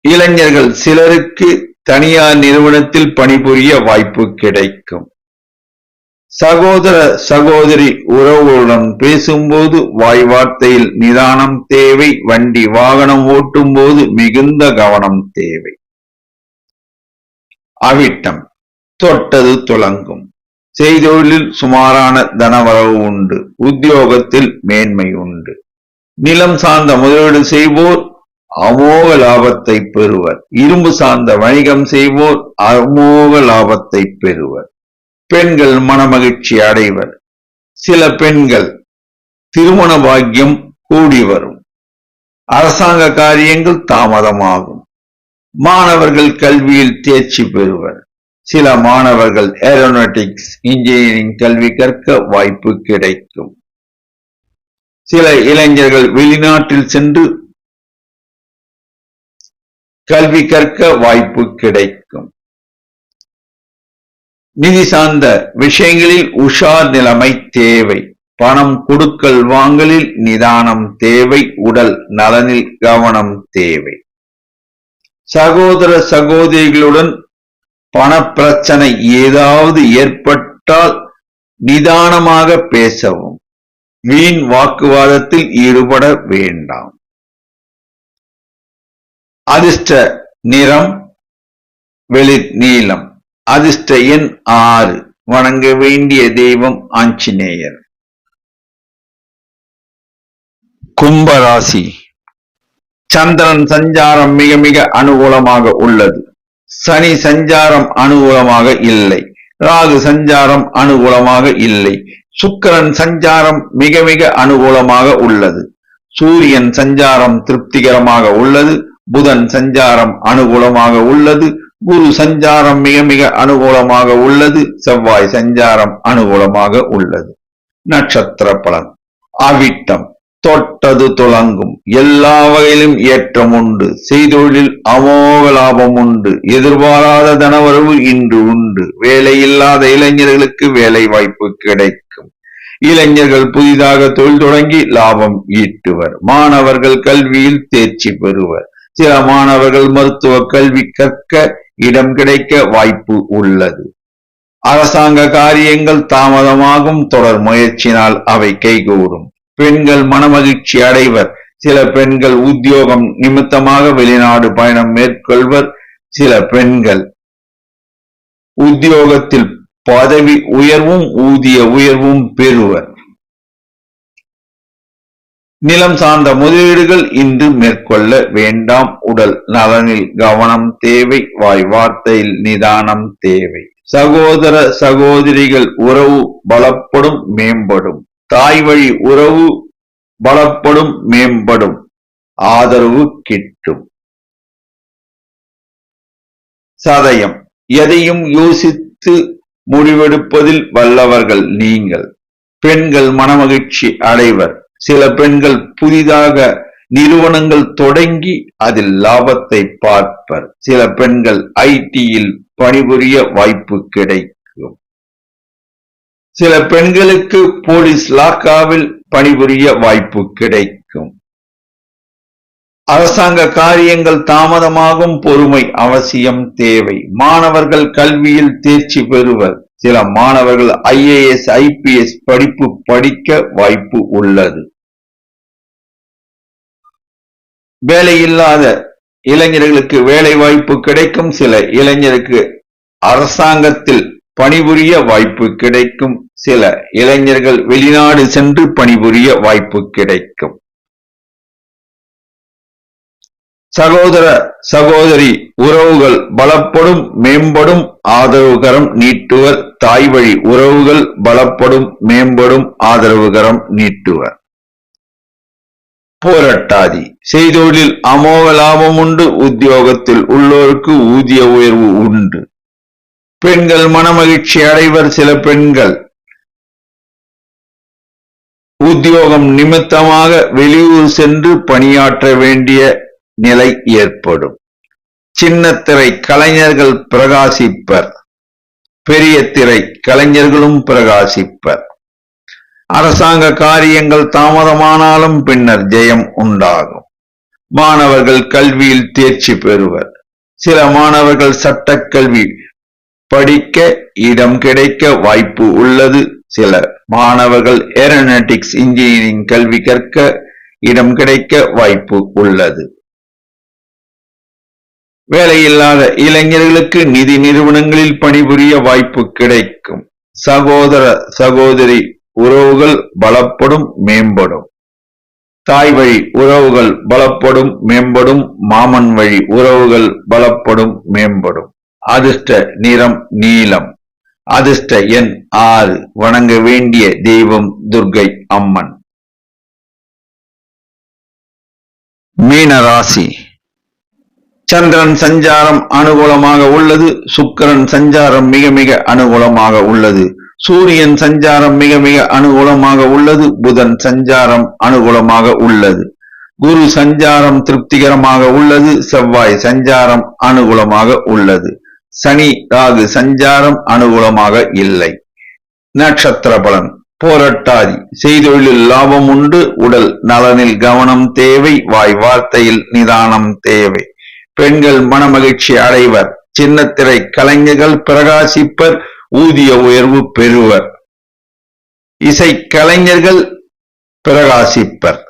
இளைஞர்கள் சிலருக்கு தனியார் நிறுவனத்தில் பணிபுரிய வாய்ப்பு கிடைக்கும். சகோதர சகோதரி உறவுகளுடன் பேசும்போது வாய் வார்த்தையில் நிதானம் தேவை. வண்டி வாகனம் ஓட்டும் போது மிகுந்த கவனம் தேவை. அவிட்டம். தொட்டது துலங்கும். செய்தொழிலில் சுமாரான தனவரவு உண்டு. உத்தியோகத்தில் மேன்மை உண்டு. நிலம் சார்ந்த முதலீடு செய்வோர் அமோக லாபத்தை பெறுவர். இரும்பு சார்ந்த வணிகம் செய்வோர் அமோக லாபத்தை பெறுவர். பெண்கள் மனமகிழ்ச்சி அடைவர். சில பெண்கள் திருமண பாக்கியம் கூடி வரும். அரசாங்க காரியங்கள் தாமதமாகும். மாணவர்கள் கல்வியில் தேர்ச்சி பெறுவர். சில மாணவர்கள் ஏரோநாட்டிக்ஸ் இன்ஜினியரிங் கல்வி கற்க வாய்ப்பு கிடைக்கும். சில இளைஞர்கள் வெளிநாட்டில் சென்று கல்வி கற்க வாய்ப்பு கிடைக்கும். நிதி சார்ந்த விஷயங்களில் உஷார் நிலைமை தேவை. பணம் கொடுக்கல் வாங்கலில் நிதானம் தேவை. உடல் நலனில் கவனம் தேவை. சகோதர சகோதரிகளுடன் பணப்பிரச்சனை ஏதாவது ஏற்பட்டால் நிதானமாக பேசவும். வீண் வாக்குவாதத்தில் ஈடுபட வேண்டாம். அதிர்ஷ்ட நிறம் வெளிர் நீலம். அதிர்ஷ்ட எண் 6. வணங்க வேண்டிய தெய்வம் ஆஞ்சநேயர். கும்பராசி. சந்திரன் சஞ்சாரம் மிக மிக அனுகூலமாக உள்ளது. சனி சஞ்சாரம் அனுகூலமாக இல்லை. ராகு சஞ்சாரம் அனுகூலமாக இல்லை. சுக்கிரன் சஞ்சாரம் மிக மிக அனுகூலமாக உள்ளது. சூரியன் சஞ்சாரம் திருப்திகரமாக உள்ளது. புதன் சஞ்சாரம் அனுகூலமாக உள்ளது. குரு சஞ்சாரம் மிக மிக அனுகூலமாக உள்ளது. செவ்வாய் சஞ்சாரம் அனுகூலமாக உள்ளது. நட்சத்திர பலன். அவிட்டம். தொட்டது துலங்கும். எல்லா வகையிலும் ஏற்றம் உண்டு. செய்தொழிலில் அமோக லாபம் உண்டு. எதிர்பாராத தனவரவு இன்று உண்டு. வேலை இல்லாத இளைஞர்களுக்கு வேலை வாய்ப்பு கிடைக்கும். இளைஞர்கள் புதிதாக தொழில் தொடங்கி லாபம் ஈட்டுவர். மாணவர்கள் கல்வியில் தேர்ச்சி பெறுவர். சில மாணவர்கள் மருத்துவ கல்வி கற்க இடம் கிடைக்க வாய்ப்பு உள்ளது. அரசாங்க காரியங்கள் தாமதமாகும். தொடர் முயற்சினால் அவை கைகூடும். பெண்கள் மனமகிழ்ச்சி அடைவர். சில பெண்கள் உத்தியோகம் நிமித்தமாக வெளிநாடு பயணம் மேற்கொள்வர். சில பெண்கள் உத்தியோகத்தில் பதவி உயர்வும் ஊதிய உயர்வும் பெறுவர். நிலம் சார்ந்த முதலீடுகள் இன்று மேற்கொள்ள வேண்டாம். உடல் நலனில் கவனம் தேவை. வாய் வார்த்தையில் நிதானம் தேவை. சகோதர சகோதரிகள் உறவு பலப்படும் மேம்படும். தாய் வழி உறவு பலப்படும் மேம்படும். ஆதரவு கிட்டும். சதயம். எதையும் யோசித்து முடிவெடுப்பதில் வல்லவர்கள் நீங்கள். பெண்கள் மனமகிழ்ச்சி அடைவர். சில பெண்கள் புதிதாக நிறுவனங்கள் தொடங்கி அதில் லாபத்தை பார்ப்பர். சில பெண்கள் ஐடியில் பணிபுரிய வாய்ப்பு கிடைக்கும். சில பெண்களுக்கு போலீஸ் லாக்காவில் பணிபுரிய வாய்ப்பு கிடைக்கும். அரசாங்க காரியங்கள் தாமதமாகும். பொறுமை அவசியம் தேவை. மாணவர்கள் கல்வியில் தேர்ச்சி பெறுவர். சில மாணவர்கள் IAS IPS படிப்பு படிக்க வாய்ப்பு உள்ளது. வேலையில்லாத இளைஞர்களுக்கு வேலை வாய்ப்பு கிடைக்கும். சில இளைஞருக்கு அரசாங்கத்தில் பணிபுரிய வாய்ப்பு கிடைக்கும். சில இளைஞர்கள் வெளிநாடு சென்று பணிபுரிய வாய்ப்பு கிடைக்கும். சகோதர சகோதரி உறவுகள் பலப்படும் மேம்படும். ஆதரவுகரம் நீட்டுவர். தாய் வழி உறவுகள் பலப்படும் மேம்படும். ஆதரவுகரம் நீட்டுவர். போராட்டாதி. செய்தொழிலில் அமோக லாபம் உண்டு. உத்தியோகத்தில் உள்ளோருக்கு ஊதிய உயர்வு உண்டு. பெண்கள் மனமகிழ்ச்சி அடைவர். சில பெண்கள் உத்தியோகம் நிமித்தமாக வெளியூர் சென்று பணியாற்ற வேண்டிய நிலை ஏற்படும். சின்ன திரை கலைஞர்கள் பிரகாசிப்பர். பெரிய திரை கலைஞர்களும் பிரகாசிப்பர். அரசாங்க காரியங்கள் தாமதமானாலும் பின்னர் ஜெயம் உண்டாகும். மாணவர்கள் கல்வியில் தேர்ச்சி பெறுவர். சில மாணவர்கள் சட்டக்கல்வி படிக்க இடம் கிடைக்க வாய்ப்பு உள்ளது. சில மாணவர்கள் ஏரோநாட்டிக்ஸ் இன்ஜினியரிங் கல்வி கற்க இடம் கிடைக்க வாய்ப்பு உள்ளது. வேலையில்லாத இளைஞர்களுக்கு நிதி நிறுவனங்களில் பணிபுரிய வாய்ப்பு கிடைக்கும். சகோதர சகோதரி உறவுகள் பலப்படும் மேம்படும். தாய் வழி உறவுகள் பலப்படும் மேம்படும். மாமன் வழி உறவுகள் பலப்படும் மேம்படும். அதிர்ஷ்ட நிறம் நீலம். அதிர்ஷ்ட எண் 6. வணங்க வேண்டிய தெய்வம் துர்க்கை அம்மன். மீன ராசி. சந்திரன் சஞ்சாரம் அனுகூலமாக உள்ளது. சுக்கிரன் சஞ்சாரம் மிக மிக அனுகூலமாக உள்ளது. சூரியன் சஞ்சாரம் மிக மிக அனுகூலமாக உள்ளது. புதன் சஞ்சாரம் அனுகூலமாக உள்ளது. குரு சஞ்சாரம் திருப்திகரமாக உள்ளது. செவ்வாய் சஞ்சாரம் அனுகூலமாக உள்ளது. சனி ராகு சஞ்சாரம் அனுகூலமாக இல்லை. நட்சத்திர பலன். போராட்டாதி. செய்தொழிலில் லாபம் உண்டு. உடல் நலனில் கவனம் தேவை. வாய் வார்த்தையில் நிதானம் தேவை. பெண்கள் மனமகிழ்ச்சி அடைவர். சின்னத்திரை கலைஞர்கள் பிரகாசிப்பர். ஊதிய உயர்வு பெறுவர். இசை கலைஞர்கள் பிரகாசிப்பர்.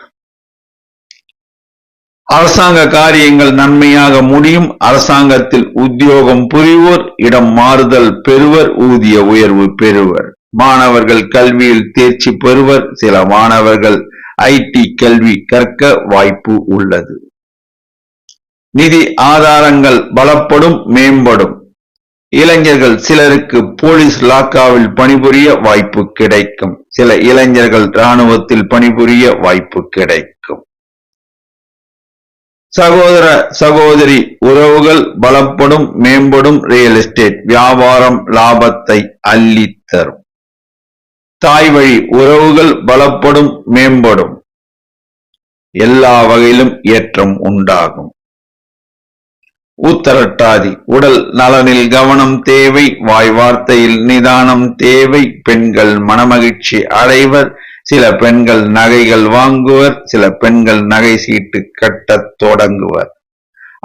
அரசாங்க காரியங்கள் நன்மையாக முடியும். அரசாங்கத்தில் உத்தியோகம் புரிவோர் இடம் மாறுதல் பெறுவர். ஊதிய உயர்வு பெறுவர். மாணவர்கள் கல்வியில் தேர்ச்சி பெறுவர். சில மாணவர்கள் ஐடி கல்வி கற்க வாய்ப்பு உள்ளது. நிதி ஆதாரங்கள் பலப்படும் மேம்படும். இளைஞர்கள் சிலருக்கு போலீஸ் லாக்காவில் பணிபுரிய வாய்ப்பு கிடைக்கும். சில இளைஞர்கள் இராணுவத்தில் பணிபுரிய வாய்ப்பு கிடைக்கும். சகோதர சகோதரி உறவுகள் பலப்படும் மேம்படும். ரியல் எஸ்டேட் வியாபாரம் லாபத்தை அள்ளித்தரும். தாய் வழி உறவுகள் பலப்படும் மேம்படும். எல்லா வகையிலும் ஏற்றம் உண்டாகும். உத்தரட்டாதி. உடல் நலனில் கவனம் தேவை. வாய் வார்த்தையில் நிதானம் தேவை. பெண்கள் மனமகிழ்ச்சி அடைவர். சில பெண்கள் நகைகள் வாங்குவர். சில பெண்கள் நகை சீட்டு கட்டத் தொடங்குவர்.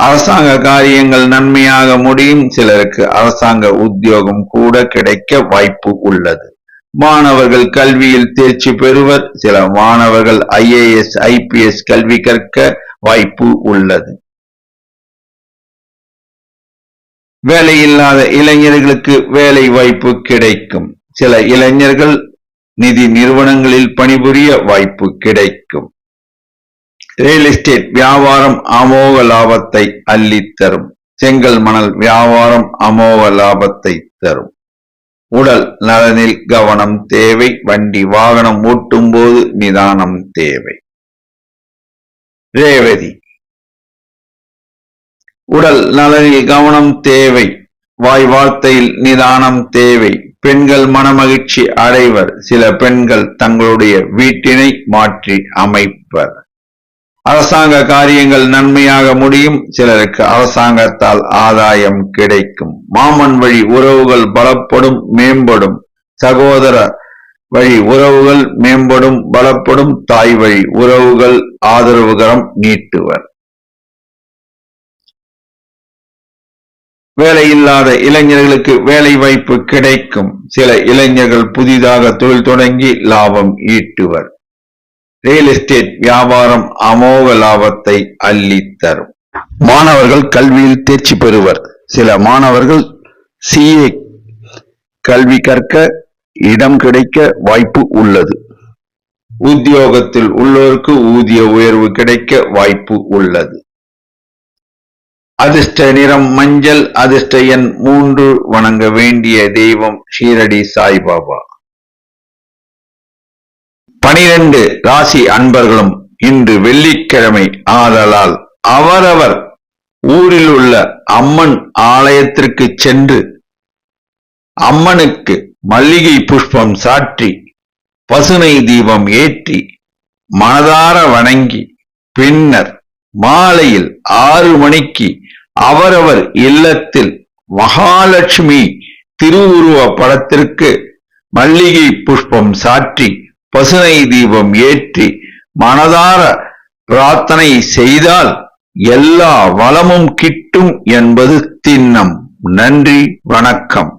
அரசாங்க காரியங்கள் நன்மையாக முடியும். சிலருக்கு அரசாங்க உத்தியோகம் கூட கிடைக்க வாய்ப்பு உள்ளது. மாணவர்கள் கல்வியில் தேர்ச்சி பெறுவர். சில மாணவர்கள் IAS IPS கல்வி கற்க வாய்ப்பு உள்ளது. வேலையில்லாத இளைஞர்களுக்கு வேலை வாய்ப்பு கிடைக்கும். சில இளைஞர்கள் நிதி நிறுவனங்களில் பணிபுரிய வாய்ப்பு கிடைக்கும். ரியல் எஸ்டேட் வியாபாரம் அமோக லாபத்தை அள்ளித்தரும். செங்கல் மணல் வியாபாரம் அமோக லாபத்தை தரும். உடல் நலனில் கவனம் தேவை. வண்டி வாகனம் ஓட்டும் போது நிதானம் தேவை. ரேவதி. உடல் நலனில் கவனம் தேவை. வாய் வார்த்தையில் நிதானம் தேவை. பெண்கள் மனமகிழ்ச்சி அடைவர். சில பெண்கள் தங்களுடைய வீட்டினை மாற்றி அமைப்பர். அரசாங்க காரியங்கள் நன்மையாக முடியும். சிலருக்கு அரசாங்கத்தால் ஆதாயம் கிடைக்கும். மாமன் வழி உறவுகள் பலப்படும் மேம்படும். சகோதர வழி உறவுகள் மேம்படும் பலப்படும். தாய் வழி உறவுகள் ஆதரவுகரம் நீட்டுவர். வேலையில்லாத இளைஞர்களுக்கு வேலை வாய்ப்பு கிடைக்கும். சில இளைஞர்கள் புதிதாக தொழில் தொடங்கி லாபம் ஈட்டுவர். ரியல் எஸ்டேட் வியாபாரம் அமோக லாபத்தை அள்ளித்தரும். மாணவர்கள் கல்வியில் தேர்ச்சி பெறுவர். சில மாணவர்கள் CA கல்வி கற்க இடம் கிடைக்க வாய்ப்பு உள்ளது. உத்தியோகத்தில் உள்ளோருக்கு ஊதிய உயர்வு கிடைக்க வாய்ப்பு உள்ளது. அதிர்ஷ்ட நிறம் மஞ்சள். அதிர்ஷ்ட எண் 3. வணங்க வேண்டிய தெய்வம் ஷீரடி சாய்பாபா. 12 ராசி அன்பர்களும் இன்று வெள்ளிக்கிழமை ஆதலால் அவரவர் ஊரில் உள்ள அம்மன் ஆலயத்திற்கு சென்று அம்மனுக்கு மல்லிகை புஷ்பம் சாற்றி பசுனை தீபம் ஏற்றி மனதார வணங்கி பின்னர் மாலையில் 6 மணிக்கு அவரவர் இல்லத்தில் மகாலட்சுமி திருவுருவ படத்திற்கு மல்லிகை புஷ்பம் சாற்றி பசுனை தீபம் ஏற்றி மனதார பிரார்த்தனை செய்தால் எல்லா வளமும் கிட்டும் என்பது திண்ணம். நன்றி, வணக்கம்.